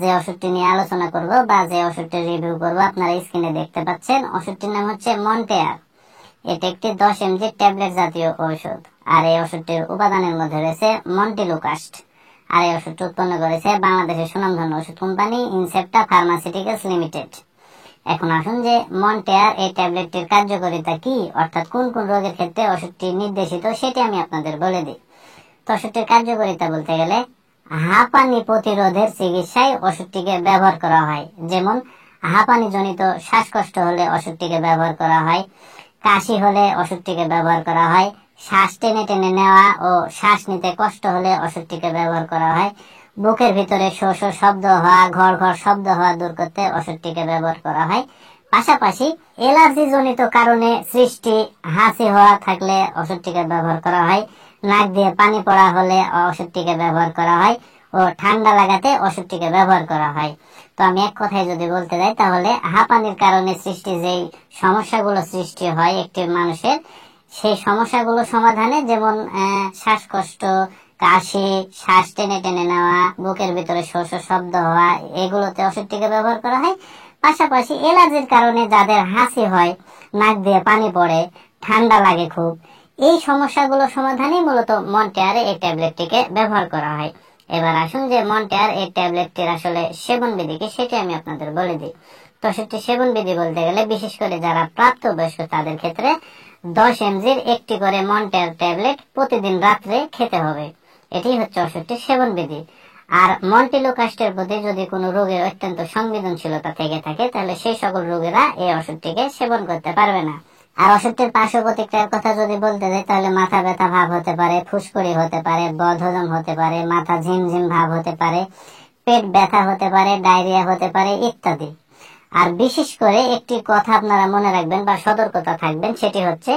যে ওষুধটি নিয়ে আলোচনা করব বা যে ওষুধটি রিভিউ করব আপনারা স্ক্রিনে দেখতে পাচ্ছেন। ওষুধটির নাম হচ্ছে মন্টেয়ার। এটা একটি 10 mg ট্যাবলেট জাতীয় ঔষধ। আর এই ওষুধটির উপাদানের মধ্যে রয়েছে মন্টেলুকাস্ট। আর এই ওষুধটি উৎপন্ন করেছে বাংলাদেশের সুনামধন্য ওষুধ কোম্পানি ইনসেপ্টা ফার্মাসিউটিক্যালস লিমিটেড। এখন আসুন যে মন্টেয়ার এই ট্যাবলেটটির কার্যকারিতা কি, অর্থাৎ কোন কোন রোগের ক্ষেত্রে ওষুধটি নির্দেশিত সেটি আমি আপনাদের বলে দিই। তো ওষুধটির কার্যকারিতা বলতে গেলে হাঁপানি প্রতিরোধের চিকিৎসায় ওষুধটিকে ব্যবহার করা হয়। যেমন হাঁপানি জনিত শ্বাসকষ্ট হলে ওষুধটিকে ব্যবহার করা হয়, কাশি হলে ওষুধটিকে ব্যবহার করা হয়, শ্বাস টেনে টেনে নেওয়া ও শ্বাস নিতে কষ্ট হলে ওষুধটিকে ব্যবহার করা হয়, বুকের ভিতরে শো শো শব্দ হওয়া, ঘর ঘর শব্দ হওয়া দূর করতে ওষুধটিকে ব্যবহার করা হয়। পাশাপাশি অ্যালার্জি জনিত কারণে সৃষ্টি হাঁচি হওয়া থাকলে ওষুধটিকে ব্যবহার করা হয়, নাক দিয়ে পানি পড়া হলে ওষুধটিকে ব্যবহার করা হয় ও ঠান্ডা লাগাতে ওষুধটিকে ব্যবহার করা হয়। তো আমি এক কথায় যদি বলতে যাই তাহলে হাঁপানির কারণে সৃষ্টি যেই সমস্যাগুলো সৃষ্টি হয় একটি মানুষের, সেই সমস্যাগুলো সমাধানে যেমন শ্বাসকষ্ট, কাশি, শ্বাস টেনে টেনে নেওয়া, বুকের ভিতরে শো শো শব্দ হওয়া, এগুলোতে ওষুধটিকে ব্যবহার করা হয়। পাশাপাশি অ্যালার্জির কারণে যাদের হাঁচি হয়, নাক দিয়ে পানি পড়ে, ঠান্ডা লাগে খুব, এই সমস্যাগুলো সমাধানে মূলত মন্টেয়ারে এই ট্যাবলেটটিকে ব্যবহার করা হয়। এবার আসুন যে মন্টেয়ার এই ট্যাবলেটটির আসলে সেবন বিধি কি সেটি আমি আপনাদের বলে দিই। তো সেটি সেবন বিধি বলতে গেলে বিশেষ করে যারা প্রাপ্তবয়স্ক তাদের ক্ষেত্রে 10 mg একটি করে মন্টেয়ার ট্যাবলেট প্রতিদিন রাত্রে খেতে হবে। এটি হচ্ছে ওষুধটির সেবন বিধি। আর মন্টেলুকাস্টের প্রতি যদি কোনো রোগের অত্যন্ত সংবেদনশীলতা থেকে থাকে তাহলে সেই সকল রোগীরা এই ওষুধটিকে সেবন করতে পারবে না। আর ওষুধটির পার্শ্ব প্রতিক্রিয়ার কথা যদি বলতে যাই তাহলে মাথা ব্যথা ভাব হতে পারে, ফুসকুড়ি হতে পারে, বদহজম হতে পারে, মাথা ঝিমঝিম ভাব হতে পারে, পেট ব্যথা হতে পারে, ডায়রিয়া হতে পারে ইত্যাদি। আর বিশেষ করে একটি কথা আপনারা মনে রাখবেন বা সতর্কতা থাকবেন, সেটি হচ্ছে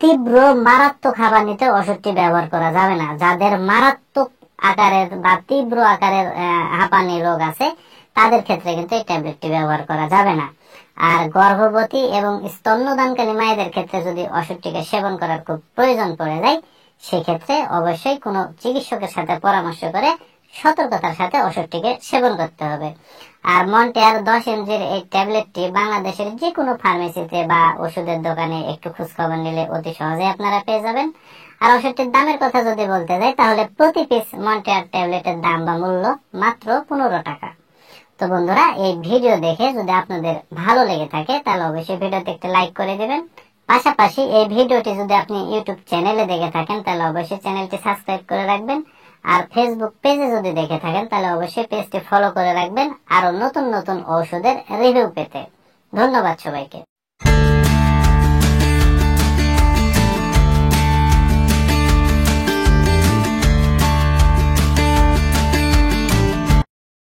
তীব্র মারাত্মক হাঁপানিতে ওষুধটি ব্যবহার করা যাবে না। যাদের মারাত্মক আকারের বা তীব্র আকারের হাঁপানি রোগ আছে তাদের ক্ষেত্রে কিন্তু এই ট্যাবলেটটি ব্যবহার করা যাবে না। আর গর্ভবতী এবং স্তন্যদানকারী মায়েদের ক্ষেত্রে যদি ওষুধটিকে সেবন করার খুব প্রয়োজন পড়ে যায় সেক্ষেত্রে অবশ্যই কোনো চিকিৎসকের সাথে পরামর্শ করে সতর্কতার সাথে ওষুধটিকে সেবন করতে হবে। আর মন্টেয়ার 10 mg এই ট্যাবলেটটি বাংলাদেশের যে কোনো ফার্মেসিতে বা ওষুধের দোকানে একটু খোঁজখবর নিলে অতি সহজে আপনারা পেয়ে যাবেন। আর ওষুধটির দামের কথা যদি বলতে যাই তাহলে প্রতি পিস মন্টেয়ার ট্যাবলেটের দাম বা মূল্য মাত্র 15 টাকা। তো বন্ধুরা, এই ভিডিও দেখে যদি আপনাদের ভালো লেগে থাকে তাহলে অবশ্যই ভিডিওতে একটা লাইক করে দিবেন। পাশাপাশি এই ভিডিওটি যদি আপনি ইউটিউব চ্যানেলে দেখে থাকেন তাহলে অবশ্যই চ্যানেলটি সাবস্ক্রাইব করে রাখবেন। আর ফেসবুক পেজে যদি দেখে থাকেন তাহলে অবশ্যই পেজটি ফলো করে রাখবেন আরো নতুন নতুন ঔষধের রিভিউ পেতে। ধন্যবাদ সবাইকে।